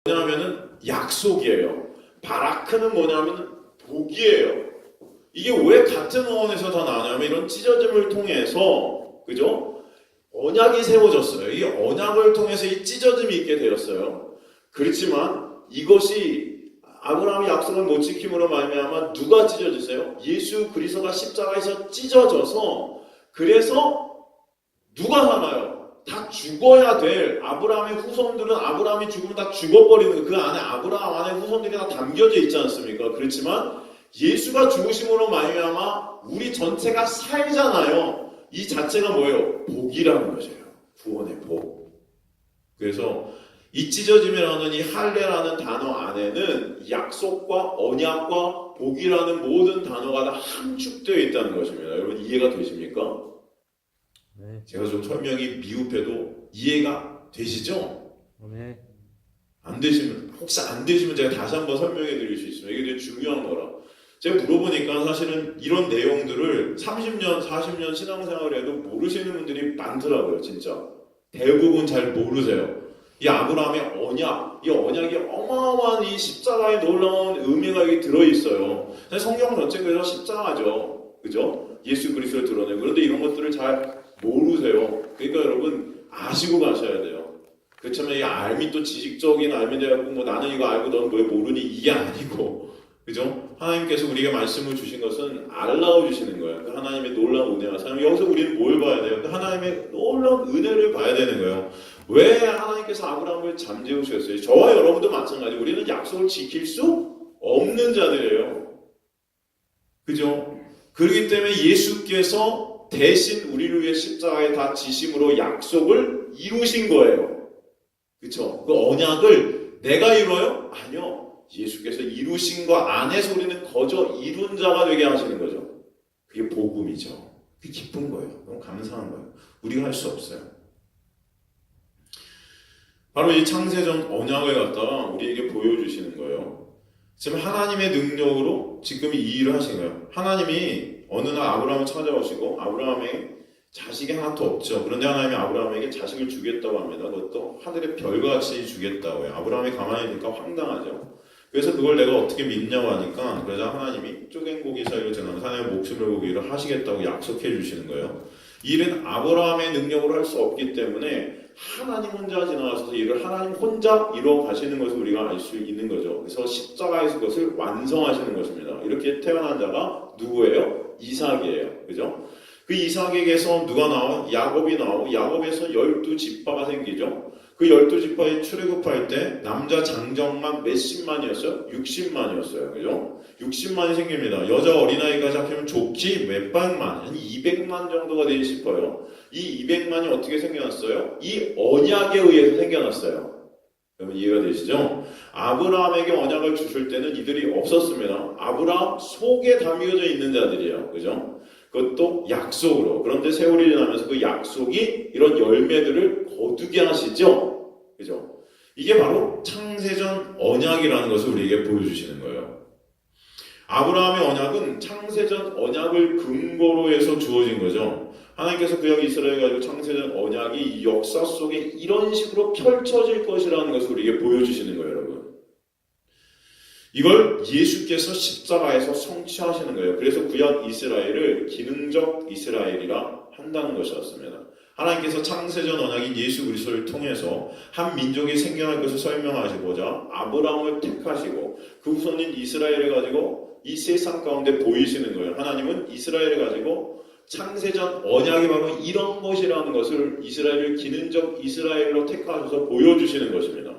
뭐냐면은 약속이에요. 바라크는 뭐냐면 복이에요. 이게 왜 같은 어원에서 다 나오냐면 이런 찢어짐을 통해서 그죠? 언약이 세워졌어요. 이 언약을 통해서 이 찢어짐이 있게 되었어요. 그렇지만 이것이 아브라함이 약속을 못 지킴으로 말미암아 누가 찢어졌어요? 예수 그리스도가 십자가에서 찢어져서 그래서 누가 사나요? 다 죽어야 될 아브라함의 후손들은 아브라함이 죽으면 다 죽어버리는 그 안에 아브라함 안에 후손들이 다 담겨져 있지 않습니까? 그렇지만 예수가 죽으심으로 말미암아 우리 전체가 살잖아요. 이 자체가 뭐예요? 복이라는 것이에요. 구원의 복. 그래서 이 찢어짐이라는 이 할례라는 단어 안에는 약속과 언약과 복이라는 모든 단어가 다 함축되어 있다는 것입니다. 여러분 이해가 되십니까? 네. 제가 좀 설명이 미흡해도 이해가 되시죠? 네. 안 되시면 혹시 안 되시면 제가 다시 한번 설명해 드릴 수 있습니다. 이게 되게 중요한 거라. 제가 물어보니까 사실은 이런 내용들을 30년, 40년 신앙생활을 해도 모르시는 분들이 많더라고요. 진짜 대부분 잘 모르세요. 이 아브라함의 언약, 이 언약이 어마어마한 이 십자가에 놀라운 의미가 여기 들어있어요. 성경 전체 그래서 십자가죠. 그죠? 예수 그리스도를 드러내고. 그런데 이런 것들을 잘 모르세요. 그러니까 여러분 아시고 가셔야 돼요. 그렇지만 이 알미 또 지식적인 알미 되고 뭐 나는 이거 알고 넌 왜 모르니 이게 아니고 그죠? 하나님께서 우리에게 말씀을 주신 것은 알라고 주시는 거예요. 그 하나님의 놀라운 은혜와 사랑. 여기서 우리는 뭘 봐야 돼요? 그 하나님의 놀라운 은혜를 봐야 되는 거예요. 왜 하나님께서 아브라함을 잠재우셨어요? 저와 여러분도 마찬가지. 우리는 약속을 지킬 수 없는 자들이에요. 그죠? 그렇기 때문에 예수께서 대신 우리를 위해 십자가에 다 지심으로 약속을 이루신 거예요. 그렇죠? 그 언약을 내가 이뤄요? 아니요. 예수께서 이루신 것 안에서 우리는 거저 이룬 자가 되게 하시는 거죠. 그게 복음이죠. 그게 기쁜 거예요. 너무 감사한 거예요. 우리가 할 수 없어요. 바로 이 창세전 언약을 갖다가 우리에게 보여주시는 거예요. 지금 하나님의 능력으로 지금 이 일을 하신 거예요. 하나님이 어느 날 아브라함을 찾아오시고 아브라함에게 자식이 하나도 없죠. 그런데 하나님이 아브라함에게 자식을 주겠다고 합니다. 그것도 하늘의 별같이 주겠다고 해요. 아브라함이 가만히 있으니까 황당하죠. 그래서 그걸 내가 어떻게 믿냐고 하니까 그러자 하나님이 쪼갠 고기 사이로 지나면 하나님의 목숨을 보고 일을 하시겠다고 약속해 주시는 거예요. 이 일은 아브라함의 능력으로 할 수 없기 때문에 하나님 혼자 지나가셔서 일을 하나님 혼자 이루어 가시는 것을 우리가 알 수 있는 거죠. 그래서 십자가에서 그것을 완성하시는 것입니다. 이렇게 태어난 자가 누구예요? 이삭이에요. 그죠? 그 이삭에게서 누가 나와? 야곱이 나오고 야곱에서 12지파가 생기죠. 그 12지파에 출애굽할 때 남자 장정만 몇십만이었어요? 60만이었어요. 그죠? 60만이 생깁니다. 여자 어린아이까지 합치면 좋기 몇백만, 한 200만 정도가 되기 싶어요. 이 200만이 어떻게 생겨났어요? 이 언약에 의해서 생겨났어요. 여러분 이해가 되시죠? 아브라함에게 언약을 주실 때는 이들이 없었습니다. 아브라함 속에 담겨져 있는 자들이에요. 그죠? 그것도 약속으로. 그런데 세월이 지나면서 그 약속이 이런 열매들을 거두게 하시죠. 그죠? 이게 바로 창세전 언약이라는 것을 우리에게 보여주시는 거예요. 아브라함의 언약은 창세전 언약을 근거로 해서 주어진 거죠. 하나님께서 구약 이스라엘 가지고 창세전 언약이 이 역사 속에 이런 식으로 펼쳐질 것이라는 것을 우리에게 보여주시는 거예요, 여러분. 이걸 예수께서 십자가에서 성취하시는 거예요. 그래서 구약 이스라엘을 기능적 이스라엘이라 한다는 것이었습니다. 하나님께서 창세전 언약인 예수 그리스도를 통해서 한 민족이 생겨날 것을 설명하시고자 아브라함을 택하시고 그 후손인 이스라엘을 가지고 이 세상 가운데 보이시는 거예요. 하나님은 이스라엘을 가지고 창세전 언약이 바로 이런 것이라는 것을 이스라엘을 기능적 이스라엘로 택하셔서 보여주시는 것입니다.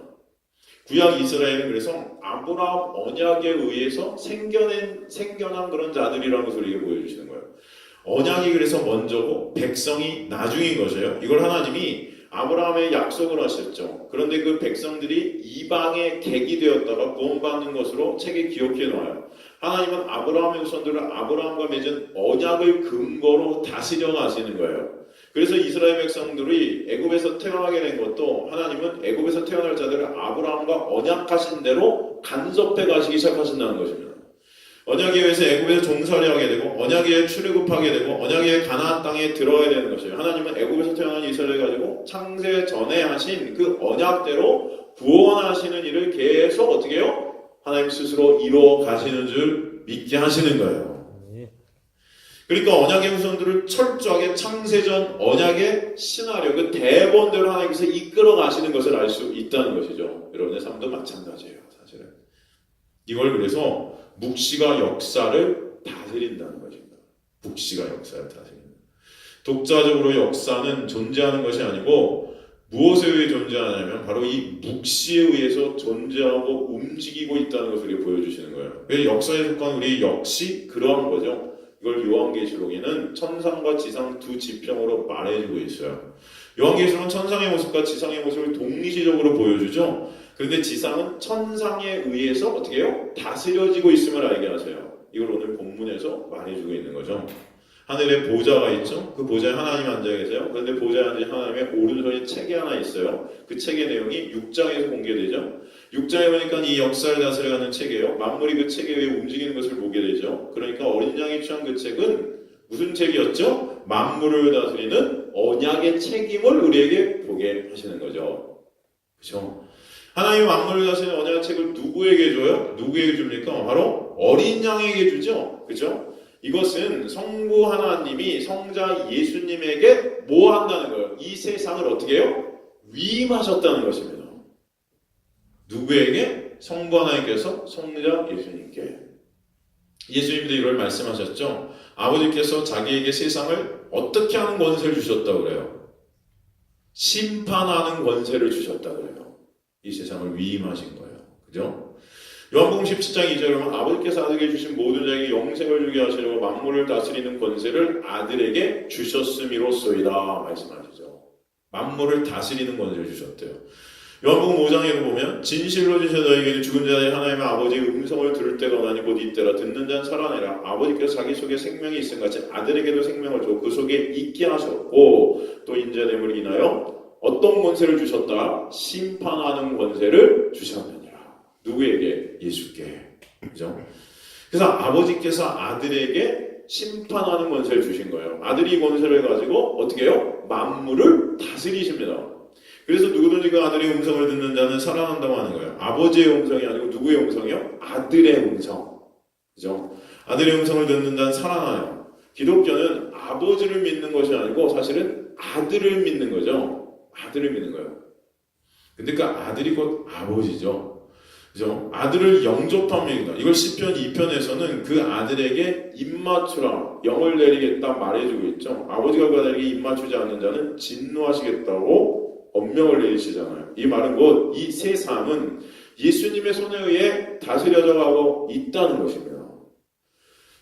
구약 이스라엘은 그래서 아브라함 언약에 의해서 생겨난 그런 자들이라는 것을 우리에게 보여주시는 거예요. 언약이 그래서 먼저고 백성이 나중인 것이에요. 이걸 하나님이 아브라함의 약속을 하셨죠. 그런데 그 백성들이 이방의 객이 되었다가 구원받는 것으로 책에 기록해 놓아요. 하나님은 아브라함의 후손들을 아브라함과 맺은 언약을 근거로 다스려 가시는 거예요. 그래서 이스라엘 백성들이 애굽에서 태어나게 된 것도 하나님은 애굽에서 태어날 자들을 아브라함과 언약하신 대로 간섭해 가시기 시작하신다는 것입니다. 언약에 의해서 애굽에서 종살이 하게 되고 언약에 의해 출애굽하게 되고 언약에 의해 가나안 땅에 들어가야 되는 것이에요. 하나님은 애굽에서 태어난 이스라엘을 가지고 창세 전에 하신 그 언약대로 구원하시는 일을 계속 어떻게 해요? 하나님 스스로 이루어 가시는 줄 믿게 하시는 거예요. 그러니까 언약의 후손들을 철저하게 창세전 언약의 시나리오, 그 대본대로 하나님께서 이끌어 가시는 것을 알 수 있다는 것이죠. 여러분의 삶도 마찬가지예요. 사실은 이걸 그래서 묵시가 역사를 다스린다는 것입니다. 묵시가 역사를 다스린다. 독자적으로 역사는 존재하는 것이 아니고 무엇에 의해 존재하냐면 바로 이 묵시에 의해서 존재하고 움직이고 있다는 것을 보여주시는 거예요. 역사에 속한 우리 역시 그러한 거죠. 이걸 요한계시록에는 천상과 지상 두 지평으로 말해주고 있어요. 요한계시록은 천상의 모습과 지상의 모습을 동시적으로 보여주죠. 그런데 지상은 천상에 의해서 어떻게 해요? 다스려지고 있음을 알게 하세요. 이걸 오늘 본문에서 말해주고 있는 거죠. 하늘에 보좌가 있죠. 그 보좌에 하나님 앉아 계세요. 그런데 보좌에 앉은 하나님의 오른손에 책이 하나 있어요. 그 책의 내용이 6장에서 공개되죠. 6장에 보니까 이 역사를 다스려가는 책이에요. 만물이 그 책에 의해 움직이는 것을 보게 되죠. 그러니까 어린 양이 취한 그 책은 무슨 책이었죠? 만물을 다스리는 언약의 책임을 우리에게 보게 하시는 거죠. 그렇죠? 하나님이 만물을 다스리는 언약의 책을 누구에게 줘요? 누구에게 줍니까? 바로 어린 양에게 주죠. 그렇죠? 이것은 성부 하나님이 성자 예수님에게 뭐 한다는 거예요? 이 세상을 어떻게 해요? 위임하셨다는 것입니다. 누구에게? 성부 하나님께서 성자 예수님께. 예수님도 이걸 말씀하셨죠. 아버지께서 자기에게 세상을 어떻게 하는 권세를 주셨다고 그래요? 심판하는 권세를 주셨다고 그래요. 이 세상을 위임하신 거예요. 그죠? 요한복음 17장 2절에 보면 아버지께서 아들에게 주신 모든 자에게 영생을 주게 하시려고 만물을 다스리는 권세를 아들에게 주셨음이로소이다 말씀하시죠. 만물을 다스리는 권세를 주셨대요. 요한복음 5장에도 보면 진실로 주신 너에게는 죽은 자의 하나님의 아버지의 음성을 들을 때가 오나니 곧 이때라. 듣는 자는 살아내라. 아버지께서 자기 속에 생명이 있음 같이 아들에게도 생명을 주고 그 속에 있게 하셨고 또 인자됨을 인하여 어떤 권세를 주셨다? 심판하는 권세를 주셨느니라. 누구에게? 예수께. 그죠? 그래서 아버지께서 아들에게 심판하는 권세를 주신 거예요. 아들이 권세를 가지고 어떻게 해요? 만물을 다스리십니다. 그래서 누구든지 그 아들의 음성을 듣는 자는 살아난다고 하는 거예요. 아버지의 음성이 아니고 누구의 음성이요? 아들의 음성. 그죠? 아들의 음성을 듣는 자는 살아나요. 기독교는 아버지를 믿는 것이 아니고 사실은 아들을 믿는 거죠. 아들을 믿는 거예요. 근데 그 아들이 곧 아버지죠. 그죠? 아들을 영접합니다. 이걸 시편 2편에서는 그 아들에게 입맞추라, 영을 내리겠다 말해주고 있죠. 아버지가 그 아들에게 입맞추지 않는 자는 진노하시겠다고 엄명을 내리시잖아요. 이 말은 곧 이 세상은 예수님의 손에 의해 다스려져 가고 있다는 것입니다.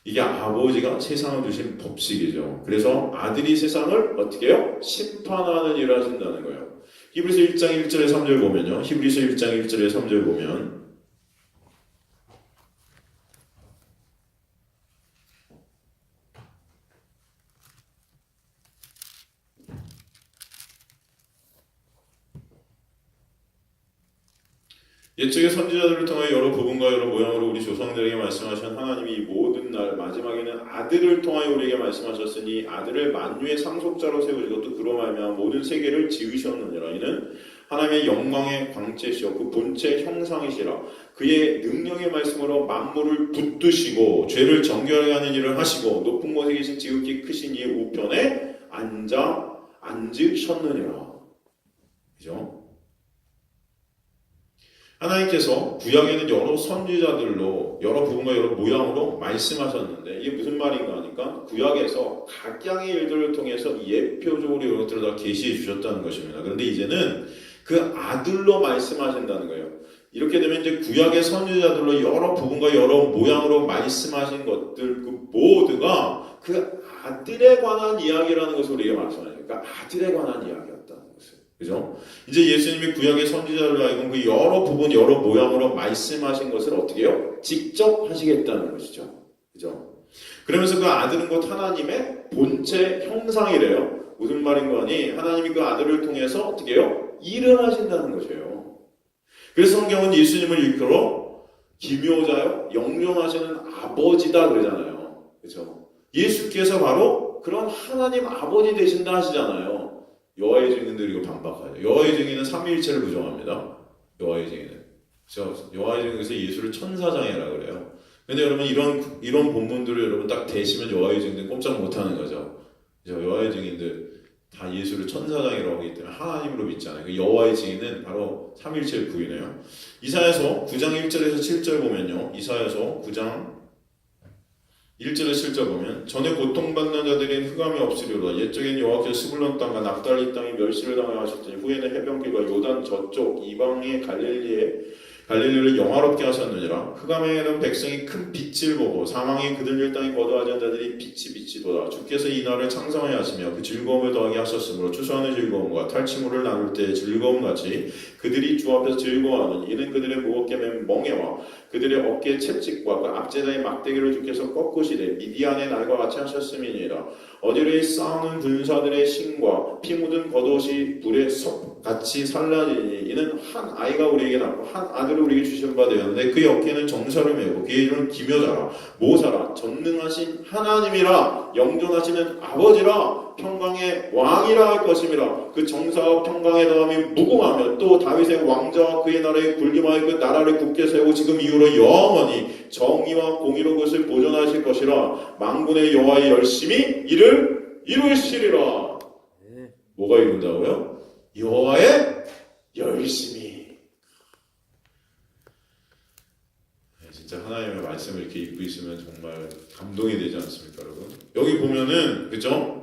이게 아버지가 세상을 주신 법칙이죠. 그래서 아들이 세상을 어떻게 해요? 심판하는 일을 하신다는 거예요. 히브리서 1장 1절에 3절 보면요. 히브리서 1장 1절에 3절 보면 옛적의 선지자들을 통해 여러 부분과 여러 모양으로 우리 조상들에게 말씀하신 하나님이 이 모든 날 마지막에는 아들을 통하여 우리에게 말씀하셨으니 아들을 만유의 상속자로 세우시고 또 그로 말미암아 모든 세계를 지으셨느니라. 이는 하나님의 영광의 광채시오 그 본체 형상이시라. 그의 능력의 말씀으로 만물을 붙드시고 죄를 정결하게 하는 일을 하시고 높은 곳에 계신 지극히 크신 이의 우편에 앉으셨느니라. 그죠? 하나님께서 구약에는 여러 선지자들로 여러 부분과 여러 모양으로 말씀하셨는데 이게 무슨 말인가 하니까 구약에서 각양의 일들을 통해서 예표적으로 이런 것들을 다 계시해 주셨다는 것입니다. 그런데 이제는 그 아들로 말씀하신다는 거예요. 이렇게 되면 이제 구약의 선지자들로 여러 부분과 여러 모양으로 말씀하신 것들 그 모두가 그 아들에 관한 이야기라는 것을 우리가 말씀하니까 그러니까 아들에 관한 이야기였다는 것을. 그죠? 이제 예수님이 구약의 선지자를 하여금 그 여러 부분, 여러 모양으로 말씀하신 것을 어떻게 해요? 직접 하시겠다는 것이죠. 그죠? 그러면서 그 아들은 곧 하나님의 본체 형상이래요. 무슨 말인가 하니 하나님이 그 아들을 통해서 어떻게 해요? 일을 하신다는 것이에요. 그래서 성경은 예수님을 일컬어 기묘자요, 영존하시는 아버지다 그러잖아요. 그렇죠? 예수께서 바로 그런 하나님 아버지 되신다 하시잖아요. 여호와의 증인들이 이거 반박하죠. 여호와의 증인은 삼위일체를 부정합니다. 여호와의 증인은. 그렇죠? 여호와의 증인에서 예수를 천사장이라 그래요. 근데 여러분 이런 본문들을 여러분 딱 대시면 여호와의 증인들 꼼짝 못하는 거죠. 그렇죠? 여호와의 증인들 다 예수를 천사장이라고 하기 때문에 하나님으로 믿잖아요. 그 여호와의 증인은 바로 삼위일체를 부인해요. 이사야서 9장 1절에서 7절 보면요. 이사야서 9장 1절에 7절 보면 전에 고통받는 자들인 흑암이 없으리로다. 옛적엔 여호와께서 스불론 땅과 납달리 땅이 멸시를 당하여 하셨더니 후에는 해변길과 요단 저쪽 이방의 갈릴리를 영화롭게 하셨느니라. 흑암에는 백성이 큰 빛을 보고 사망이 그들 땅에 거두어진 자들이 빛이 도다. 주께서 이 날을 창성하게 하시며 그 즐거움을 더하게 하셨으므로 추수하는 즐거움과 탈취물을 나눌 때의 즐거움같이 그들이 주 앞에서 즐거워하는 이는 그들의 무겁게 맨 멍에와 그들의 어깨 채찍과 그 압제자의 막대기를 주께서 꺾으시되 미디안의 날과 같이 하셨음이니라. 어디를 싸우는 군사들의 신과 피 묻은 겉옷이 불에 섭같이 살라지니 이는 한 아이가 우리에게 낳고 한 아들을 우리에게 주신 바 되었는데 그의 어깨는 정사를 메고 그의 이름은 기묘자라 모사라 전능하신 하나님이라 영존하시는 아버지라 평강의 왕이라 할 것임이라. 그 정사와 평강의 다음이 무궁하며 또 다윗의 왕자와 그의 나라에 굴림하여 그 나라를 굳게 세우고 지금 이후로 영원히 정의와 공의로 그것을 보존하실 것이라. 만군의 여호와의 열심히 이를 이루시리라. 뭐가 이룬다고요? 여호와의 열심히. 진짜 하나님의 말씀을 이렇게 읽고 있으면 정말 감동이 되지 않습니까, 여러분? 여기 보면은 그죠?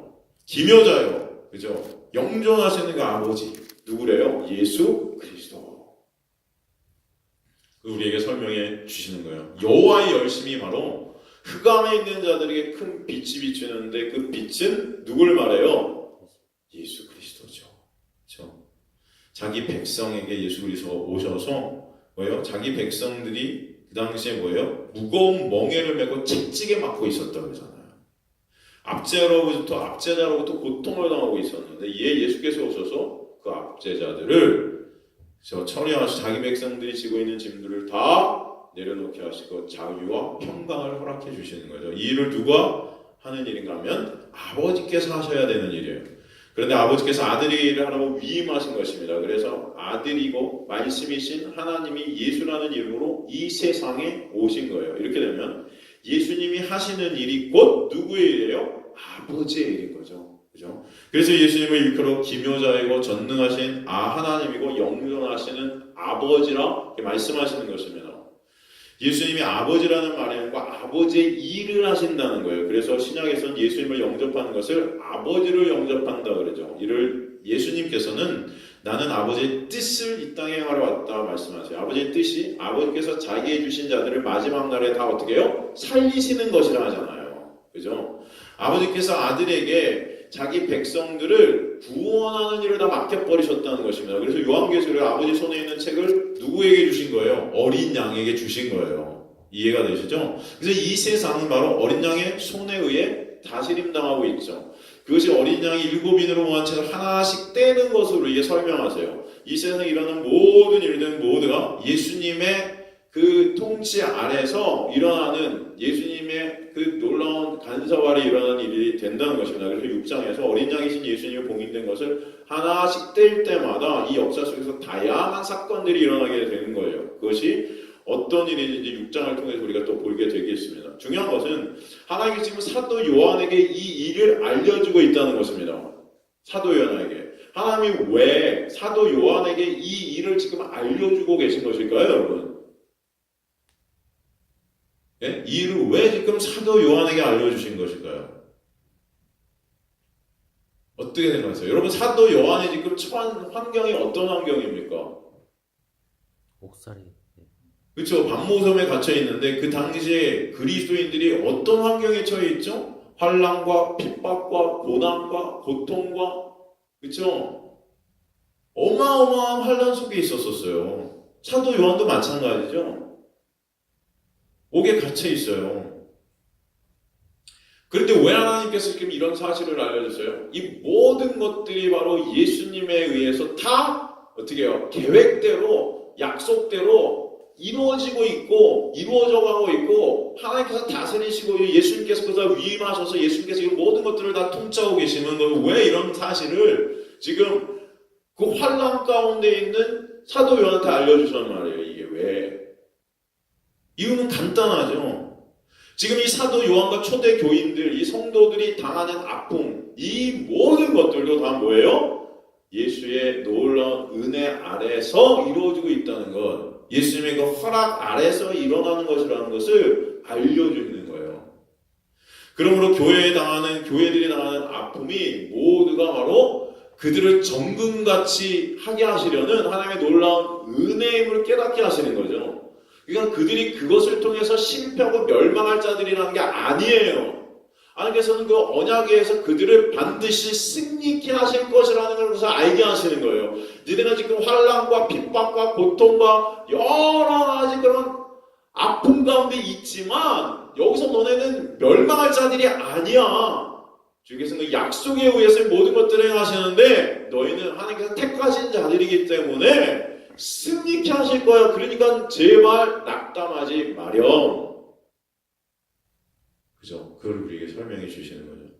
기묘자요, 그죠? 영존하시는 그 아버지 누구래요? 예수 그리스도. 우리에게 설명해 주시는 거예요. 여호와의 열심이 바로 흑암에 있는 자들에게 큰 빛이 비추는데 그 빛은 누굴 말해요? 예수 그리스도죠. 그렇죠? 자기 백성에게 예수 그리스도가 오셔서 뭐예요? 자기 백성들이 그 당시에 뭐예요? 무거운 멍에를 메고 채찍에 맞고 있었다고 하잖아요. 압제자로부터 고통을 당하고 있었는데 예수께서 오셔서 그 압제자들을 처리하시고 자기 백성들이 지고 있는 짐들을 다 내려놓게 하시고 자유와 평강을 허락해 주시는 거죠. 이 일을 누가 하는 일인가 하면 아버지께서 하셔야 되는 일이에요. 그런데 아버지께서 아들의 일을 하라고 위임하신 것입니다. 그래서 아들이고 말씀이신 하나님이 예수라는 이름으로 이 세상에 오신 거예요. 이렇게 되면 예수님이 하시는 일이 곧 누구의 일이에요? 아버지의 일인 거죠. 그죠? 그래서 예수님을 일컬어 기묘자이고 전능하신 하나님이고 영존하시는 아버지라 말씀하시는 것입니다. 예수님이 아버지라는 말이고 아버지의 일을 하신다는 거예요. 그래서 신약에서는 예수님을 영접하는 것을 아버지를 영접한다 그러죠. 이를 예수님께서는 나는 아버지의 뜻을 이 땅에 행하러 왔다 말씀하세요. 아버지의 뜻이 아버지께서 자기의 주신 자들을 마지막 날에 다 어떻게 해요? 살리시는 것이라 하잖아요. 그죠? 아버지께서 아들에게 자기 백성들을 구원하는 일을 다 맡겨버리셨다는 것입니다. 그래서 요한계시록에 아버지 손에 있는 책을 누구에게 주신 거예요? 어린 양에게 주신 거예요. 이해가 되시죠? 그래서 이 세상은 바로 어린 양의 손에 의해 다스림당하고 있죠. 그것이 어린 양이 7인으로 모한 채를 하나씩 떼는 것으로 이게 설명하세요. 이 세상에 일어나는 모든 일들은 모두가 예수님의 그 통치 아래서 일어나는 예수님의 그 놀라운 간섭 아래 일어나는 일이 된다는 것입니다. 그래서 6장에서 어린 양이신 예수님이 봉인된 것을 하나씩 뗄 때마다 이 역사 속에서 다양한 사건들이 일어나게 되는 거예요. 그것이 어떤 일인지 6장을 통해서 우리가 또 보게 되겠습니다. 중요한 것은 하나님이 지금 사도 요한에게 이 일을 알려주고 있다는 것입니다. 사도 요한에게. 하나님이 왜 사도 요한에게 이 일을 지금 알려주고 계신 것일까요, 여러분? 예? 이 일을 왜 지금 사도 요한에게 알려주신 것일까요? 어떻게 생각하세요? 여러분, 사도 요한이 지금 처한 환경이 어떤 환경입니까? 목살이. 그렇죠. 반모섬에 갇혀 있는데 그 당시에 그리스도인들이 어떤 환경에 처해 있죠? 환난과 핍박과 고난과 고통과 그렇죠. 어마어마한 환난 속에 있었어요. 사도 요한도 마찬가지죠. 옥에 갇혀 있어요. 그런데 왜 하나님께서 지금 이런 사실을 알려주세요? 이 모든 것들이 바로 예수님에 의해서 다 어떻게 해요? 계획대로 약속대로 이루어지고 있고 이루어져 가고 있고 하나님께서 다스리시고 예수님께서 그다 위임하셔서 예수님께서 이 모든 것들을 다 통치하고 계시는 거 왜 이런 사실을 지금 그 환난 가운데 있는 사도 요한한테 알려주셨단 말이에요. 이게 왜? 이유는 간단하죠. 지금 이 사도 요한과 초대 교인들, 이 성도들이 당하는 아픔, 이 모든 것들도 다 뭐예요? 예수의 놀라운 은혜 아래서 이루어지고 있다는 것, 예수님의 그 허락 아래서 일어나는 것이라는 것을 알려주는 거예요. 그러므로 교회들이 당하는 아픔이 모두가 바로 그들을 정금같이 하게 하시려는 하나님의 놀라운 은혜임을 깨닫게 하시는 거죠. 그러니까 그들이 그것을 통해서 실패하고 멸망할 자들이라는 게 아니에요. 하나님께서는 그 언약에서 그들을 반드시 승리케 하실 것이라는 것을 알게 하시는 거예요. 너희가 지금 환난과 핍박과 고통과 여러 가지 그런 아픔 가운데 있지만 여기서 너네는 멸망할 자들이 아니야. 주께서는 그 약속에 의해서 모든 것들을 행하시는데 너희는 하나님께서 택하신 자들이기 때문에 승리케 하실 거야. 그러니까 제발 낙담하지 마렴. 그죠? 그걸 우리에게 설명해 주시는 거죠.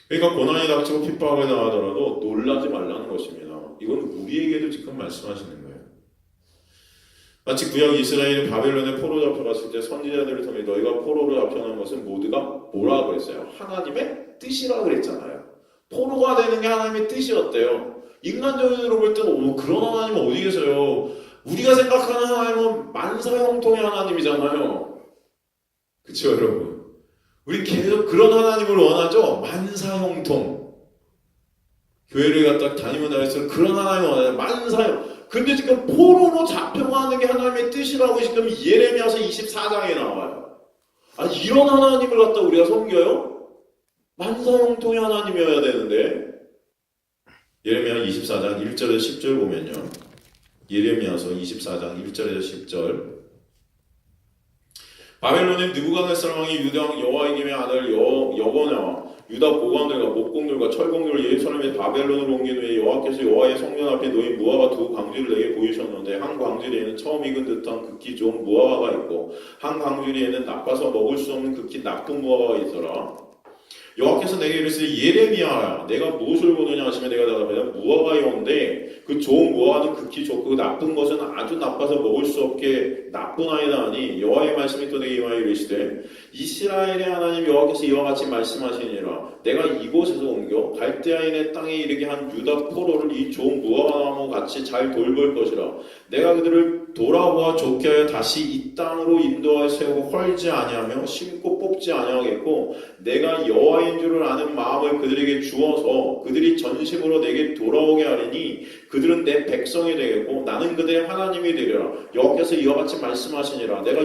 그러니까 고난이 닥치고 핍박을 당하더라도 놀라지 말라는 것입니다. 이건 우리에게도 지금 말씀하시는 거예요. 마치 구약 이스라엘이 바벨론에 포로 잡혀갔을 때 선지자들을 통해 너희가 포로로 잡혀간 것은 모두가 뭐라고 그랬어요? 하나님의 뜻이라고 그랬잖아요. 포로가 되는 게 하나님의 뜻이었대요. 인간적으로 볼 때는 그런 하나님은 어디 계세요? 우리가 생각하는 하나님은 만사형통의 하나님이잖아요. 그쵸 여러분? 우리 계속 그런 하나님을 원하죠? 만사형통. 교회를 갖다 다니면 다닐수록 그런 하나님을 원하죠. 만사형. 근데 지금 포로로 잡혀가는 게 하나님의 뜻이라고 지금 예레미야서 24장에 나와요. 아니 이런 하나님을 갖다 우리가 섬겨요? 만사형통의 하나님이어야 되는데. 예레미야 24장 1절에서 10절 보면요. 예레미야서 24장 1절에서 10절. 바벨론의 느부갓네살 왕이 유다 왕 여호야김의 아들 여고냐와 유다 보관들과 목공들과 철공들을 예루살렘에 바벨론으로 옮긴 후에 여호와께서 여호와의 성전 앞에 놓인 무화과 두 광주를 내게 보이셨는데 한 광주리에는 처음 익은 듯한 극히 좋은 무화과가 있고 한 광주리에는 나빠서 먹을 수 없는 극히 나쁜 무화과가 있더라. 여호와께서 내게 이르시되 예레미야야 내가 무엇을 보느냐 하시면 내가 대답하되 무화과이온데 그 좋은 무화과는 극히 좋고 그 나쁜 것은 아주 나빠서 먹을 수 없게 나쁜 아이다 하니 여호와의 말씀이 또 내게 임하여 이르시되 이스라엘의 하나님 여호와께서 이와 같이 말씀하시니라 내가 이곳에서 옮겨 갈대아인의 땅에 이르게 한 유다 포로를 이 좋은 무화과나무 같이 잘 돌볼 것이라 내가 그들을 돌아보아 좋게 하여 다시 이 땅으로 인도하여 세우고 헐지 아니하며 심고 뽑지 아니하겠고 내가 여호와인 줄을 아는 마음을 그들에게 주어서 그들이 전심으로 내게 돌아오게 하리니 그들은 내 백성이 되겠고 나는 그들의 하나님이 되리라. 여호와께서 이와 같이 말씀하시니라. 내가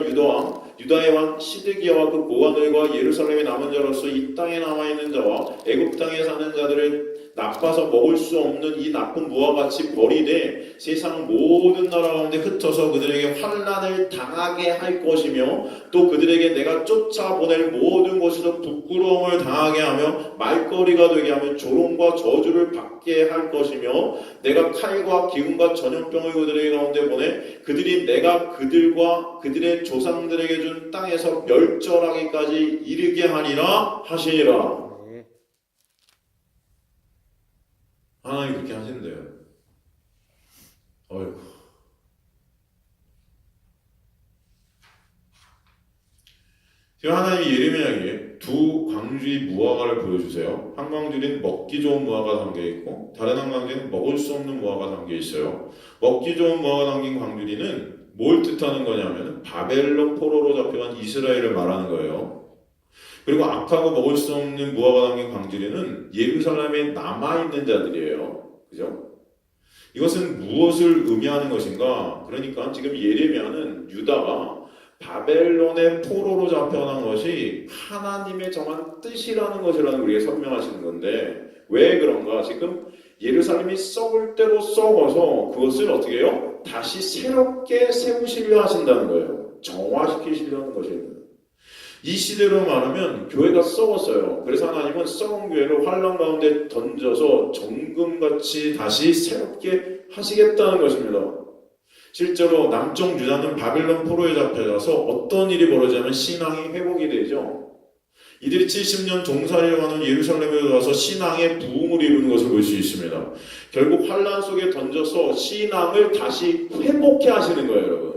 유다의 왕 시드기야와 그 고관들과 예루살렘에 남은 자로서 이 땅에 남아있는 자와 애굽 땅에 사는 자들을 나빠서 먹을 수 없는 이 나쁜 무화같이 버리되 세상 모든 나라 가운데 흩어서 그들에게 환난을 당하게 할 것이며 또 그들에게 내가 쫓아보낼 모든 곳에서 부끄러움을 당하게 하며 말거리가 되게 하며 조롱과 저주를 받게 할 것이며 내가 칼과 기근과 전염병을 그들에게 가운데 보내 그들이 내가 그들과 그들의 조상들에게 준 땅에서 멸절하기까지 이르게 하리라 하시니라. 하나님 그렇게 하신대요. 어이구. 지금 하나님이 예레미야에게 두 광주의 무화과를 보여주세요. 한 광주는 먹기 좋은 무화과 담겨 있고 다른 한 광주는 먹을 수 없는 무화과 담겨 있어요. 먹기 좋은 무화과 담긴 광주리는 뭘 뜻하는 거냐면 바벨론 포로로 잡혀간 이스라엘을 말하는 거예요. 그리고 악하고 먹을 수 없는 무화과 담긴 광주리는 예루살렘에 남아있는 자들이에요. 그죠? 이것은 무엇을 의미하는 것인가? 그러니까 지금 예레미야는 유다가 바벨론의 포로로 잡혀간 것이 하나님의 정한 뜻이라는 것이라는 우리에게 설명하시는 건데 왜 그런가? 지금 예루살렘이 썩을 대로 썩어서 그것을 어떻게 해요? 다시 새롭게 세우시려 하신다는 거예요. 정화시키시려는 것입니다. 이 시대로 말하면 교회가 썩었어요. 그래서 하나님은 썩은 교회를 환난 가운데 던져서 정금같이 다시 새롭게 하시겠다는 것입니다. 실제로 남쪽 유다는 바벨론 포로에 잡혀가서 어떤 일이 벌어지냐면 신앙이 회복이 되죠. 이들이 70년 종살이를 하는 예루살렘에 가서 신앙의 부흥을 이루는 것을 볼 수 있습니다. 결국 환란 속에 던져서 신앙을 다시 회복해 하시는 거예요, 여러분.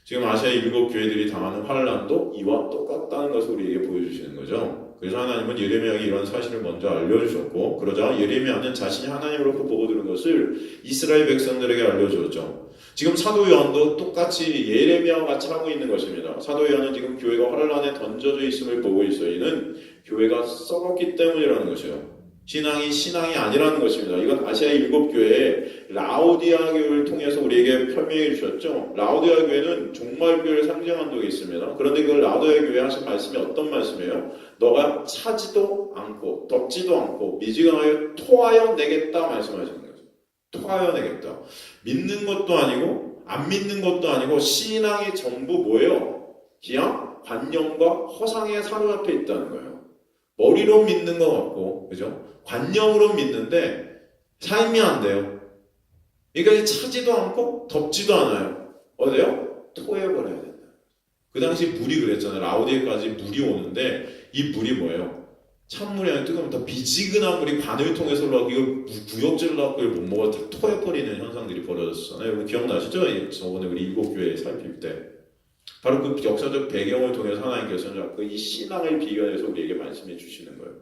지금 아시아 일곱 교회들이 당하는 환란도 이와 똑같다는 것을 우리에게 보여주시는 거죠. 그래서 하나님은 예레미야에게 이런 사실을 먼저 알려주셨고, 그러자 예레미야는 자신이 하나님으로부터 보고 들은 것을 이스라엘 백성들에게 알려주었죠. 지금 사도 요한도 똑같이 예레미야와 같이 하고 있는 것입니다. 사도 요한은 지금 교회가 환란에 던져져 있음을 보고 있어요. 이는 교회가 썩었기 때문이라는 것이에요. 신앙이 아니라는 것입니다. 이건 아시아 일곱 교회의 라오디아 교회를 통해서 우리에게 설명해 주셨죠. 라오디아 교회는 종말 교회를 상징한 적이 있습니다. 그런데 그 라오디아 교회에 하신 말씀이 어떤 말씀이에요? 너가 차지도 않고 덥지도 않고 미지근하여 토하여 내겠다 말씀하시는 거죠. 토하여 내겠다. 믿는 것도 아니고 안 믿는 것도 아니고 신앙이 전부 뭐예요? 그냥 관념과 허상에 사로잡혀 있다는 거예요. 머리로 믿는 것 같고, 그죠? 관념으로 믿는데 삶이 안 돼요. 그러니까 차지도 않고 덥지도 않아요. 어때요? 토해버려야 된다. 그 당시 물이 그랬잖아요. 라오디에까지 물이 오는데 이 물이 뭐예요? 찬물이 아니라 뜨거우면 더 비지근한 물이 관을 통해서 올라가고 이거 구역질을 갖고 못 먹어 다 토해버리는 현상들이 벌어졌잖아요. 여러분 기억나시죠? 저번에 우리 일곱 교회 살필 때 바로 그 역사적 배경을 통해서 하나님께서는 이 신앙을 비견해서 우리에게 말씀해 주시는 거예요.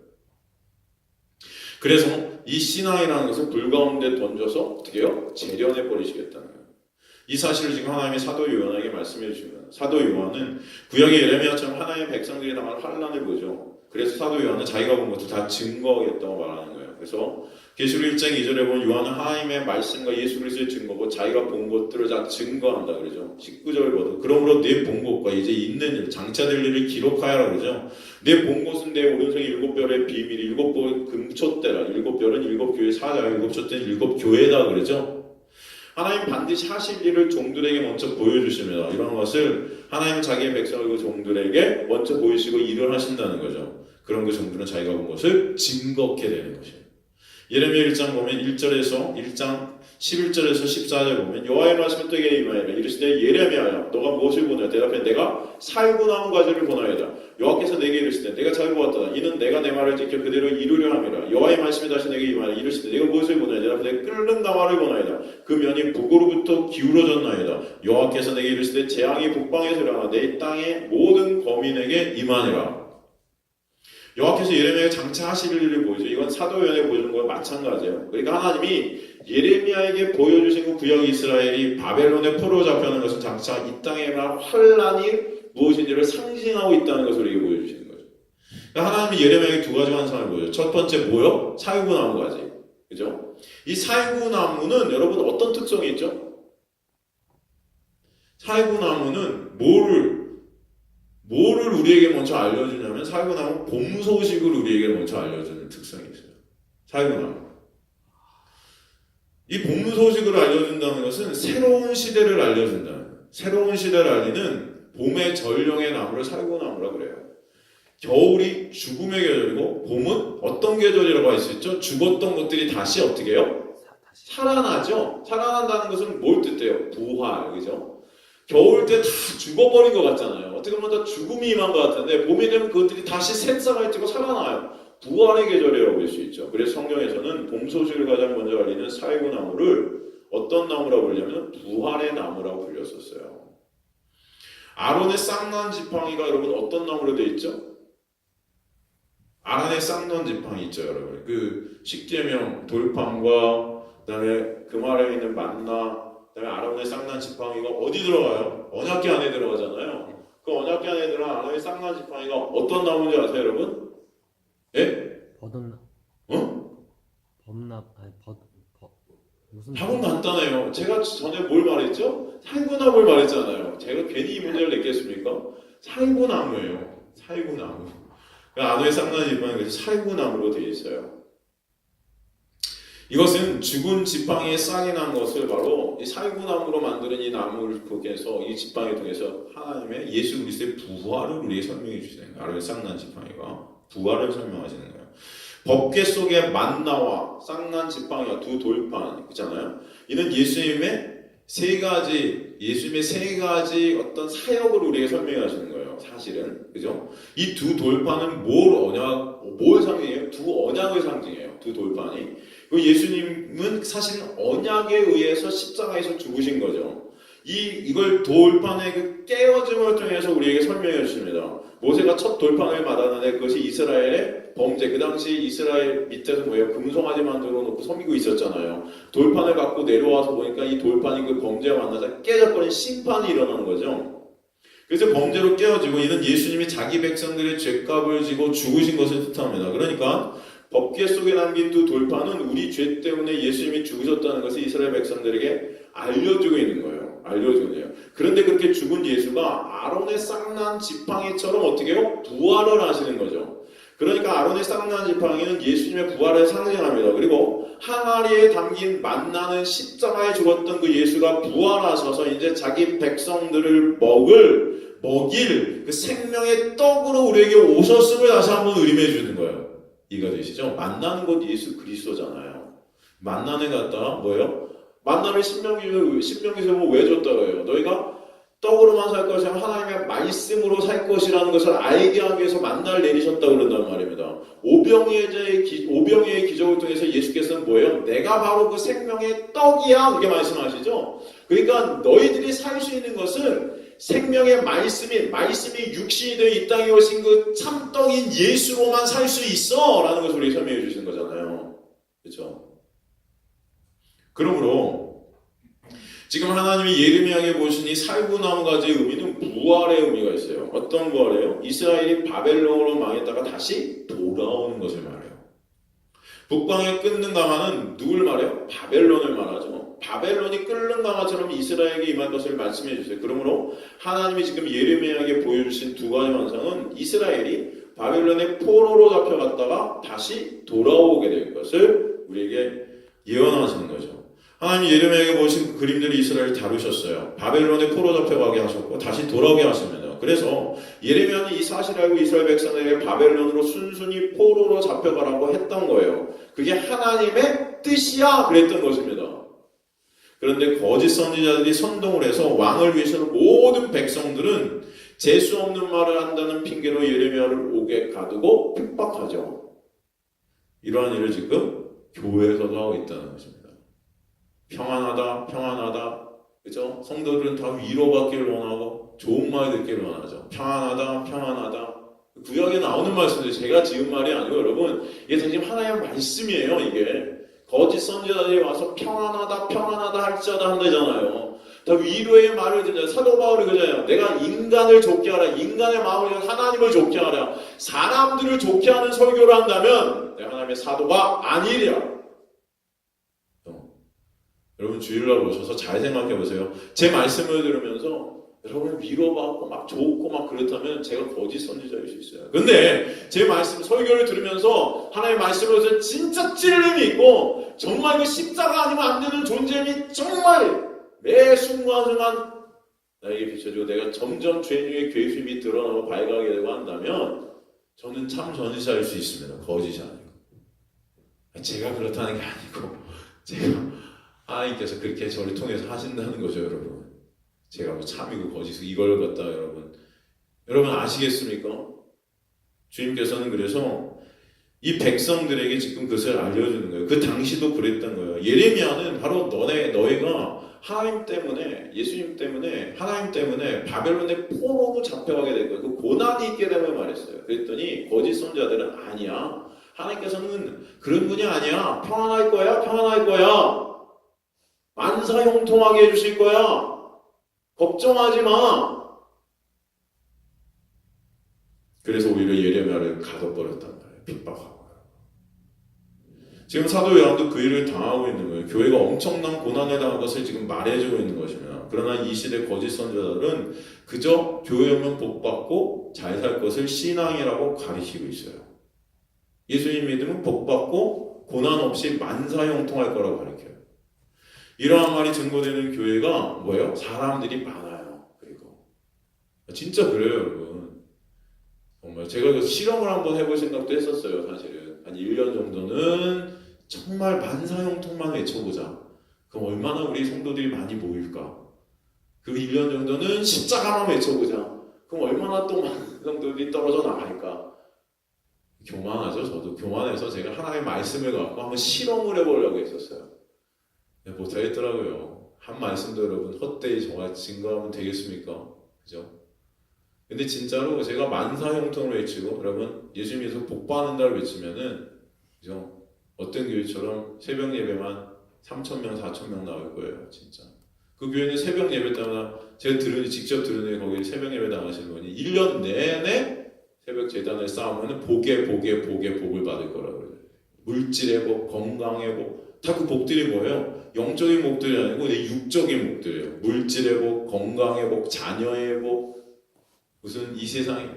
그래서 이 신앙이라는 것을 불 가운데 던져서 어떻게 해요? 재련해 버리시겠다는 거예요. 이 사실을 지금 하나님이 사도 요한에게 말씀해 주시면 사도 요한은 구약의 예레미야처럼 하나님의 백성들이 당한 환란을 보죠. 그래서 사도 요한은 자기가 본 것을 다 증거하겠다고 말하는 거예요. 그래서 계시록 1장 2절에 보면 요한은 하나님의 말씀과 예수 그리스도의 증거고 자기가 본 것들을 다 증거한다 그러죠. 19절을 봐도 그러므로 내 본 것과 이제 있는 일, 장차될 일을 기록하여라 그러죠. 내 본 것은 내 오른손의 일곱 별의 비밀, 일곱 금초대라. 일곱 별은 일곱 교회 사자, 일곱 촛대는 일곱 교회다 그러죠. 하나님 반드시 하실 일을 종들에게 먼저 보여주십니다. 이런 것을 하나님 자기의 백성을 그 종들에게 먼저 보이시고 일을 하신다는 거죠. 그런 그 종들은 자기가 본 것을 증거케 되는 것이에요. 예레미야 1장 보면 1장 11절에서 14절 보면 여호와의 말씀이 내게 임하니라 이르시되 예레미야야 너가 무엇을 보냐 대답해 내가 살구나무 가지를 보나이다. 여호와께서 내게 이르시되 내가 잘 보았다. 이는 내가 내 말을 지켜 그대로 이루려 함이라. 여호와의 말씀이 다시 내게 임하니라 이르시되 내가 무엇을 보냐 대답해 내가 끓는 나무를 보나이다. 그 면이 북으로부터 기울어졌나이다. 여호와께서 내게 이르시되 재앙이 북방에서 일어나 내 땅의 모든 거민에게 임하니라. 여호와께서 예레미야에 장차 하실 일을 보여줘. 이건 사도 요한에게 보여주는 거와 마찬가지예요. 그러니까 하나님이 예레미야에게 보여주신 그 구약 이스라엘이 바벨론의 포로로 잡혀가는 것은 장차 이 땅에 일어날 환란이 무엇인지를 상징하고 있다는 것을 우리에게 보여주시는 거죠. 그러니까 하나님이 예레미야에게 두 가지 환상을 보여줘요. 첫 번째 뭐요? 살구나무 가지. 그죠? 이 살구나무는 여러분 어떤 특성이 있죠? 살구나무는 뭐를 우리에게 먼저 알려주냐면 살구나무 봄 소식을 우리에게 먼저 알려주는 특성이 있어요. 살구나무. 이 봄 소식을 알려준다는 것은 새로운 시대를 알려준다는 거예요. 새로운 시대를 알리는 봄의 전령의 나무를 살구나무라고 그래요. 겨울이 죽음의 계절이고 봄은 어떤 계절이라고 할 수 있죠? 죽었던 것들이 다시 어떻게 해요? 살아나죠. 살아난다는 것은 뭘 뜻해요? 부활, 그죠? 겨울 때 다 죽어버린 것 같잖아요. 어떻게 보면 다 죽음이 임한 것 같은데 봄이 되면 그것들이 다시 새싹을 띠고 살아나요. 부활의 계절이라고 볼 수 있죠. 그래서 성경에서는 봄 소식을 가장 먼저 알리는 살구나무를 어떤 나무라고 부르냐면 부활의 나무라고 불렸었어요. 아론의 쌍난 지팡이가 여러분 어떤 나무로 되어 있죠? 아론의 쌍난 지팡이 있죠, 여러분. 그 십계명 돌판과 그다음에 그 말에 있는 만나, 그다음에 아론의 쌍난 지팡이가 어디 들어가요? 언약궤 안에 들어가잖아요. 그 언약궤 안에 들어간 아론의 쌍난 지팡이가 어떤 나무인지 아세요, 여러분? 예? 버드나. 범납 아니 무슨 답은 간단해요. 제가 전에 뭘 말했죠? 살구나무를 말했잖아요. 제가 괜히 이 문제를 냈겠습니까? 살구나무예요. 살구나무. 아노의 쌍난 지팡이가 살구나무로 되어 있어요. 이것은 죽은 지팡이에 싹이 난 것을 바로 이 살구나무로 만드는 이 나무를 통해서 이 지팡이를 통해서 하나님의 예수 그리스도의 부활을 우리에게 설명해 주시는 거예요. 아노의 쌍난 지팡이가 부활을 설명하시는 거예요. 법궤 속에 만나와 쌍난 지팡이와 두 돌판 있잖아요. 이는 예수님의 세 가지, 예수님의 세 가지 어떤 사역을 우리에게 설명해 하시는 거예요. 사실은. 그죠? 이 두 돌판은 뭘 상징해요? 두 언약의 상징이에요. 두 돌판이. 그 예수님은 사실 언약에 의해서 십자가에서 죽으신 거죠. 이걸 돌판의 그 깨어짐을 통해서 우리에게 설명해 주십니다. 모세가 첫 돌판을 받았는데 그것이 이스라엘의 범죄. 그 당시 이스라엘 밑에서 뭐예요? 금송아지 만들어 놓고 섬기고 있었잖아요. 돌판을 갖고 내려와서 보니까 이 돌판이 그 범죄와 만나서 깨져버린 심판이 일어나는 거죠. 그래서 범죄로 깨어지고 이는 예수님이 자기 백성들의 죄값을 지고 죽으신 것을 뜻합니다. 그러니까 법궤 속에 남긴 두 돌판은 우리 죄 때문에 예수님이 죽으셨다는 것을 이스라엘 백성들에게 알려주고 있는 거예요. 알려주네요. 그런데 그렇게 죽은 예수가 아론의 쌍난 지팡이처럼 어떻게 해요? 부활을 하시는 거죠. 그러니까 아론의 쌍난 지팡이는 예수님의 부활을 상징합니다. 그리고 항아리에 담긴 만나는 십자가에 죽었던 그 예수가 부활하셔서 이제 자기 백성들을 먹일 그 생명의 떡으로 우리에게 오셨음을 다시 한번 의미해 주는 거예요. 이해가 되시죠? 만나는 것 예수 그리스도잖아요. 만나는 갖다 뭐예요? 만나를 신명기서 왜 줬다고 해요? 너희가 떡으로만 살 것이 아니라 하나님의 말씀으로 살 것이라는 것을 알게 하기 위해서 만나를 내리셨다고 그런단 말입니다. 오병이의 기적을 통해서 예수께서는 뭐예요? 내가 바로 그 생명의 떡이야. 그렇게 말씀하시죠? 그러니까 너희들이 살 수 있는 것은 생명의 말씀이 육신이 되어 이 땅에 오신 그 참떡인 예수로만 살 수 있어 라는 것을 우리에게 설명해 주시는 거잖아요. 그렇죠? 그러므로 지금 하나님이 예레미야에게 보신 이 살구나무 가지의 의미는 부활의 의미가 있어요. 어떤 부활이에요? 이스라엘이 바벨론으로 망했다가 다시 돌아오는 것을 말해요. 북방에 끓는 가마는 누굴 말해요? 바벨론을 말하죠. 바벨론이 끓는 가마처럼 이스라엘에게 임할 것을 말씀해 주세요. 그러므로 하나님이 지금 예레미야에게 보여주신 두 가지 환상은 이스라엘이 바벨론의 포로로 잡혀갔다가 다시 돌아오게 될 것을 우리에게 예언하시는 거죠. 하나님이 예레미야에게 보신 그림들이 이스라엘을 다루셨어요. 바벨론에 포로 잡혀가게 하셨고 다시 돌아오게 하십니다. 그래서 예레미야는 이 사실을 알고 이스라엘 백성에게 바벨론으로 순순히 포로로 잡혀가라고 했던 거예요. 그게 하나님의 뜻이야 그랬던 것입니다. 그런데 거짓 선지자들이 선동을 해서 왕을 위해서 모든 백성들은 재수 없는 말을 한다는 핑계로 예레미야를 옥에 가두고 핍박하죠. 이러한 일을 지금 교회에서도 하고 있다는 것입니다. 평안하다. 그죠? 성도들은 다 위로받기를 원하고 좋은 말 듣기를 원하죠. 평안하다. 구약에 나오는 말씀들 제가 지은 말이 아니고 여러분 이게 지금 하나님의 말씀이에요. 이게 거짓 선지자들이 와서 평안하다 할지어다 한다잖아요. 다 위로의 말을 듣잖아요. 사도 바울이 그러잖아요. 내가 인간을 좋게 하라. 인간의 마음을 하나님을 좋게 하라. 사람들을 좋게 하는 설교를 한다면 내가 하나님의 사도가 아니랴. 여러분 주일날 오셔서 잘 생각해 보세요. 제 말씀을 들으면서 여러분 위로받고 막 좋고 막 그렇다면 제가 거짓 선지자일 수 있어요. 근데 제 말씀 설교를 들으면서 하나님의 말씀으로서 진짜 찔림이 있고 정말 그 십자가 아니면 안 되는 존재임이 정말 매 순간순간 나에게 비춰지고 내가 점점 죄인의 괴수임이 드러나고 발각하게 되고 한다면 저는 참 선지자일 수 있습니다. 거짓이 아니고 제가 그렇다는 게 아니고 제가 하나님께서 그렇게 저를 통해서 하신다는 거죠, 여러분. 제가 뭐 참이고 거짓이고 이걸 갖다 여러분 아시겠습니까? 주님께서는 그래서 이 백성들에게 지금 그것을 알려주는 거예요. 그 당시도 그랬던 거예요. 예레미야는 바로 너희가 하나님 때문에 예수님 때문에 하나님 때문에 바벨론의 포로로 잡혀가게 될 거예요. 그 고난이 있게 되면 말했어요. 그랬더니 거짓 선지자들은 아니야. 하나님께서는 그런 분이 아니야. 평안할 거야. 만사형통하게 해주실 거야. 걱정하지 마. 그래서 오히려 예레미야를 가둬버렸단 말이에요. 핍박하고. 지금 사도 요한도 그 일을 당하고 있는 거예요. 교회가 엄청난 고난에 당한 것을 지금 말해주고 있는 것입니다. 그러나 이 시대 거짓 선지자들은 그저 교회 오면 복받고 잘 살 것을 신앙이라고 가리키고 있어요. 예수님 믿으면 복받고 고난 없이 만사형통할 거라고 가리켜요. 이러한 말이 증거되는 교회가 뭐예요? 사람들이 많아요. 그리고 진짜 그래요, 여러분. 정말 제가 그 실험을 한번 해볼 생각도 했었어요. 사실은 한 1년 정도는 정말 만사형통만 외쳐보자. 그럼 얼마나 우리 성도들이 많이 모일까? 그리고 1년 정도는 십자가만 외쳐보자. 그럼 얼마나 또 많은 성도들이 떨어져 나갈까? 교만하죠. 저도 교만해서 제가 하나님의 말씀을 갖고 한번 실험을 해보려고 했었어요. 못하겠더라고요. 한 말씀도 여러분 헛되이 정말 증거하면 되겠습니까? 그죠? 근데 진짜로 제가 만사형통을 외치고 여러분 예수님께서 복받는다를 외치면은 그죠? 어떤 교회처럼 새벽 예배만 3,000명, 4,000명 나올 거예요. 진짜. 그 교회는 새벽 예배 때마다 제가 직접 들으니 거기 새벽 예배 나가시는 분이 1년 내내 새벽 재단을 쌓으면 복을 받을 거라고 그래요. 물질의 복, 건강의 복, 다 그 복들이 뭐예요? 영적인 복들이 아니고 육적인 복들이에요. 물질의 복, 건강의 복, 자녀의 복, 무슨 이 세상에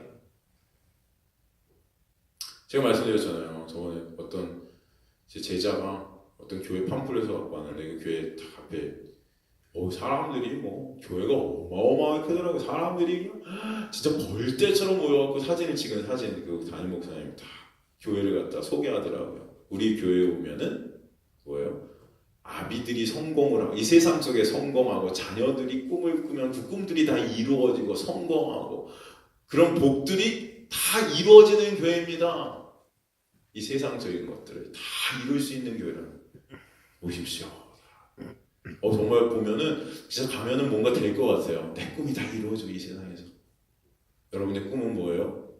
제가 말씀드렸잖아요. 저번에 어떤 제 제자가 어떤 교회 팜플렛을 갖고 왔는데 그 교회 딱 앞에 사람들이 뭐 교회가 어마어마하게 크더라고. 사람들이 진짜 벌떼처럼 모여갖고 사진을 찍은 사진 그 담임 목사님 다 교회를 갖다 소개하더라고요. 우리 교회에 오면은 뭐예요? 아비들이 성공을 하고 이 세상 속에 성공하고 자녀들이 꿈을 꾸면 그 꿈들이 다 이루어지고 성공하고 그런 복들이 다 이루어지는 교회입니다. 이 세상적인 것들을 다 이룰 수 있는 교회라는 보십시오. 정말 보면은 진짜 가면은 뭔가 될 것 같아요. 내 꿈이 다 이루어져 이 세상에서. 여러분의 꿈은 뭐예요?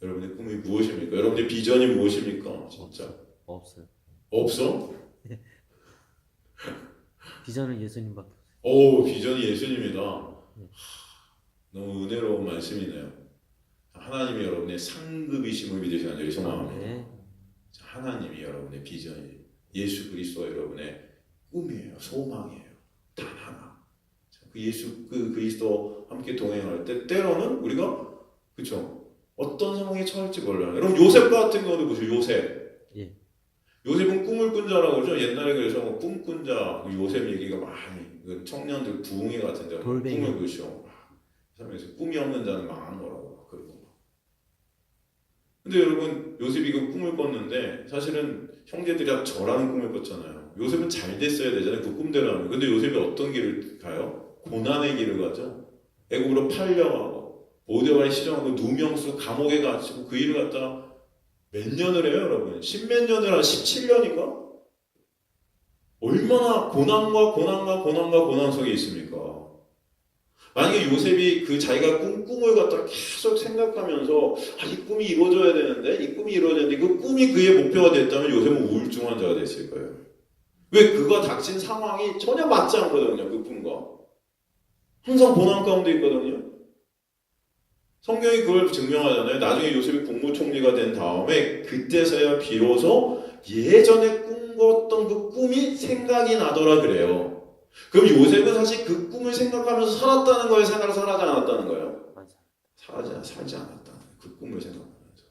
여러분의 꿈이 무엇입니까? 여러분의 비전이 무엇입니까? 진짜 없어요. 없어? 비전은 예수님밖에 없어요. 오, 비전이 예수님이다. 너무 은혜로운 말씀이네요. 하나님이 여러분의 상급이심을 믿으시는 줄 소망합니다. 네. 하나님이 여러분의 비전이 예수 그리스도가 여러분의 꿈이에요. 소망이에요. 단 하나. 그 예수 그리스도 함께 동행할 때 때로는 우리가 그렇죠. 어떤 상황에 처할지 몰라요. 여러분 요셉 같은 경우도 보세요. 요셉. 예. 요셉은 꿈을 꾼 자라고 그러죠. 옛날에 그래서 꿈꾼 자 요셉 얘기가 많이 청년들 부흥회 같은 데 꿈을 꾸시오. 그래서 꿈이 없는 자는 망한 거라고 그러고. 근데 여러분 요셉이 그 꿈을 꿨는데 사실은 형제들이 다 저라는 꿈을 꿨잖아요. 요셉은 잘 됐어야 되잖아요. 그 꿈대로 하면. 근데 요셉이 어떤 길을 가요? 고난의 길을 가죠. 애굽으로 팔려가고 모데발이 시정하고 누명수 감옥에 갇히고 그 일을 갖다가 몇 년을 해요 여러분? 십몇 년을 한 17년인가? 얼마나 고난 속에 있습니까? 만약에 요셉이 그 자기가 꿈을 갖다가 계속 생각하면서 이 꿈이 이루어져야 되는데 이 꿈이 이루어졌는데 그 꿈이 그의 목표가 됐다면 요셉은 우울증 환자가 됐을 거예요. 왜? 그가 닥친 상황이 전혀 맞지 않거든요. 그 꿈과 항상 고난 가운데 있거든요. 성경이 그걸 증명하잖아요. 나중에 요셉이 국무총리가 된 다음에 그때서야 비로소 예전에 꿈꿨던 그 꿈이 생각이 나더라 그래요. 그럼 요셉은 사실 그 꿈을 생각하면서 살았다는 거예요? 살지 않았다는 거예요? 살지 않았다는 그 꿈을 생각하면서.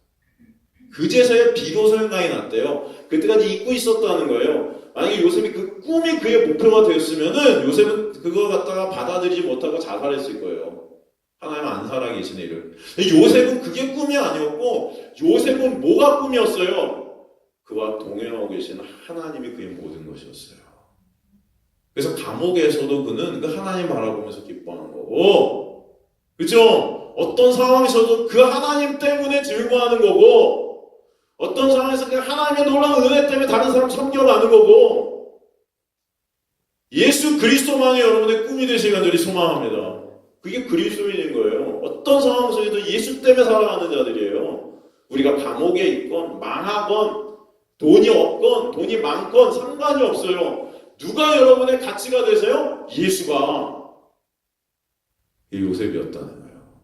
그제서야 비로소 생각이 났대요. 그때까지 잊고 있었다는 거예요. 만약에 요셉이 그 꿈이 그의 목표가 되었으면은 요셉은 그거 갖다가 받아들이지 못하고 자살했을 거예요. 하나님 안 살아계신 일을. 요셉은 그게 꿈이 아니었고 요셉은 뭐가 꿈이었어요? 그와 동행하고 계신 하나님이 그의 모든 것이었어요. 그래서 감옥에서도 그는 그 하나님 바라보면서 기뻐하는 거고, 그렇죠? 어떤 상황에서도 그 하나님 때문에 즐거워하는 거고, 어떤 상황에서 그 하나님의 놀라운 은혜 때문에 다른 사람 섬겨가는 거고, 예수 그리스도만이 여러분의 꿈이 되시길 간절히 소망합니다. 그게 그리스도인인 거예요. 어떤 상황 속에도 예수 때문에 살아가는 자들이에요. 우리가 감옥에 있건 망하건 돈이 없건 돈이 많건 상관이 없어요. 누가 여러분의 가치가 되세요? 예수가. 이 요셉이었다는 거예요.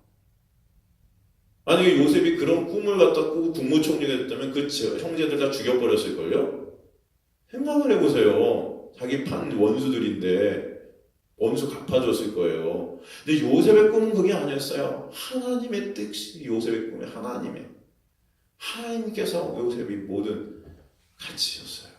만약에 요셉이 그런 꿈을 갖다 꾸고 국무총리가 됐다면 그 형제들 다 죽여버렸을걸요? 생각을 해보세요. 자기 판 원수들인데 원수 갚아줬을 거예요. 근데 요셉의 꿈은 그게 아니었어요. 하나님의 뜻이 요셉의 꿈이 하나님께서 요셉이 모든 가치였어요.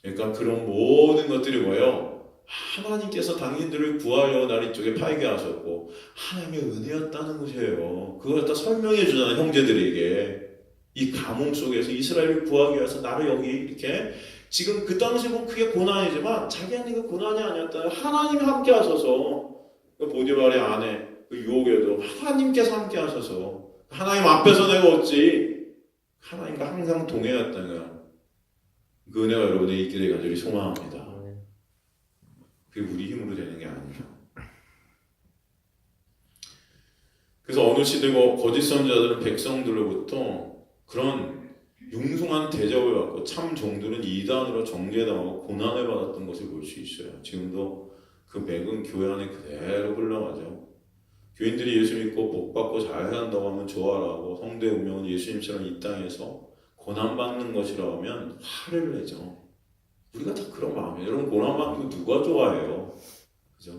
그러니까 그런 모든 것들이 뭐예요? 하나님께서 당신들을 구하려 나를 이쪽에 파이게 하셨고 하나님의 은혜였다는 것이에요. 그걸 다 설명해 주잖아요. 형제들에게. 이 감옥 속에서 이스라엘을 구하기 위해서 나를 여기 이렇게 지금 그 당시 보면 그게 고난이지만 자기한테 그 고난이 아니었다. 하나님이 함께 하셔서 그 보디발의 아내 그 유혹에도 하나님께서 함께 하셔서 하나님 앞에서 내가 어찌 하나님과 항상 동행했다는 거야. 그 은혜가 여러분에게 있게 되기를 간절히 소망합니다. 그게 우리 힘으로 되는 게 아니죠. 그래서 어느 시대고 거짓 선지자들은 백성들로부터 그런 융숭한 대접을 받고 참 종들은 이단으로 정죄당하고 고난을 받았던 것을 볼 수 있어요. 지금도 그 맥은 교회 안에 그대로 흘러가죠. 교인들이 예수 믿고 복 받고 잘 한다고 하면 좋아라고 성도의 운명은 예수님처럼 이 땅에서 고난받는 것이라고 하면 화를 내죠. 우리가 다 그런 마음이에요. 여러분 고난받는 거 누가 좋아해요? 그죠?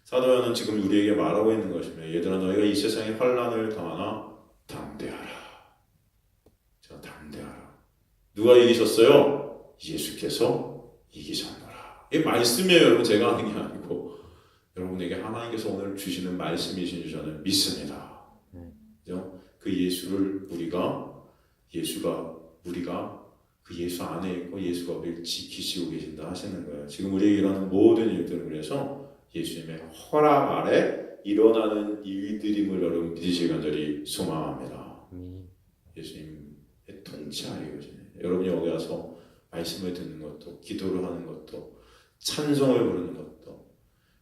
사도 요한은 지금 우리에게 말하고 있는 것입니다. 얘들아 너희가 이 세상에 환난을 당하나 담대하라. 자, 담대하라. 누가 이기셨어요? 예수께서 이기셨노라. 이게 말씀이에요, 여러분. 제가 하는 게 아니고 여러분에게 하나님께서 오늘 주시는 말씀이신 줄 저는 믿습니다. 그죠? 그 예수를 우리가 그 예수 안에 있고 예수가 우리를 지키시고 계신다 하시는 거예요. 지금 우리에게 일어나는 모든 일들은 그래서 예수님의 허락 아래 일어나는 일들임을 여러분 믿으시기 간절히 소망합니다. 예수님의 통치 아래 이루어지네. 여러분이 여기 와서 말씀을 듣는 것도 기도를 하는 것도 찬송을 부르는 것도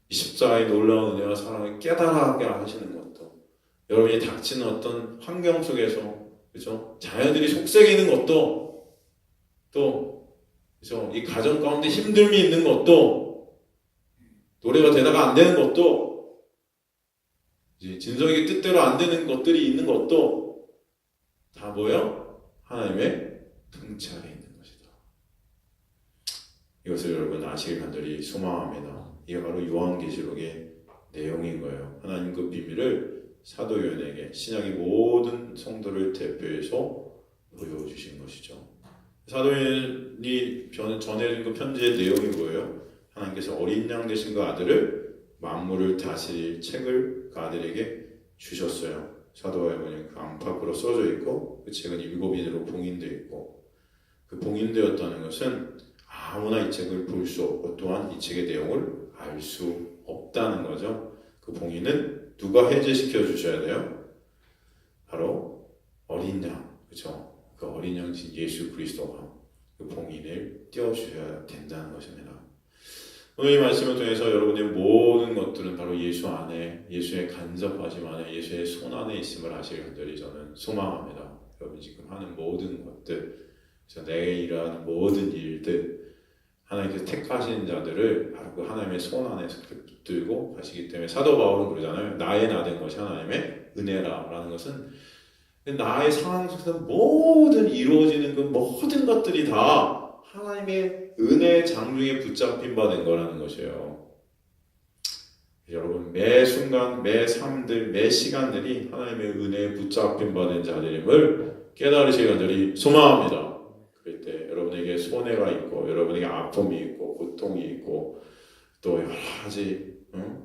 이 십자가의 놀라운 은혜와 사랑을 깨달아가게 하시는 것도 여러분이 닥치는 어떤 환경 속에서 그죠? 자녀들이 속썩이는 것도 또 그죠? 이 가정 가운데 힘듦이 있는 것도 노래가 되다가 안 되는 것도 이제 진성에게 뜻대로 안 되는 것들이 있는 것도 다 뭐예요? 하나님의 통치 아래 있는 것이다. 이것을 여러분 아시길 간절히 소망합니다. 이게 바로 요한계시록의 내용인 거예요. 하나님 그 비밀을 사도 요한에게 신약의 모든 성도를 대표해서 보여주신 것이죠. 사도 요한이 전해준 그 편지의 내용이 뭐예요? 하나님께서 어린 양 되신 그 아들을 만물을 다스릴 책을 그 아들에게 주셨어요. 사도와의 보니 그 안팎으로 써져 있고 그 책은 7인으로 봉인되어 있고 그 봉인되었다는 것은 아무나 이 책을 볼 수 없고 또한 이 책의 내용을 알 수 없다는 거죠. 그 봉인은 누가 해제시켜 주셔야 돼요? 바로 어린 양, 그렇죠? 그 어린 양신 예수 그리스도가 그 봉인을 띄워주셔야 된다는 것입니다. 오늘 이 말씀을 통해서 여러분의 모든 것들은 바로 예수 안에, 예수의 간섭하심 안에, 예수의 손 안에 있음을 아시길 간절히 저는 소망합니다. 여러분 지금 하는 모든 것들, 내게 일하는 모든 일들, 하나님께서 택하신 자들을 바로 그 하나님의 손 안에서 붙들고 가시기 때문에 사도 바울은 그러잖아요. 나의 나된 것이 하나님의 은혜라라는 것은 나의 상황 속에서 모든 이루어지는 그 모든 것들이 다 하나님의 은혜의 장중에 붙잡힌 바 된 거라는 것이에요. 여러분 매 순간, 매 삶들, 매 시간들이 하나님의 은혜에 붙잡힌 바 된 자들임을 깨달으시기 간절히 소망합니다. 그럴 때 여러분에게 손해가 있고 여러분에게 아픔이 있고 고통이 있고 또 여러 가지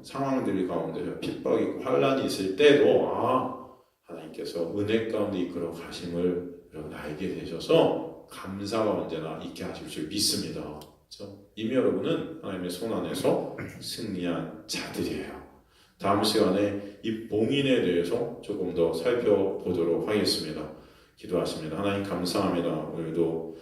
상황들 가운데 핍박이 있고 환란이 있을 때도 하나님께서 은혜 가운데 이끌어 가심을 여러분 알게 되셔서 감사가 언제나 있게 하실 줄 믿습니다. 그렇죠? 이미 여러분은 하나님의 손 안에서 승리한 자들이에요. 다음 시간에 이 봉인에 대해서 조금 더 살펴보도록 하겠습니다. 기도하십니다. 하나님 감사합니다. 오늘도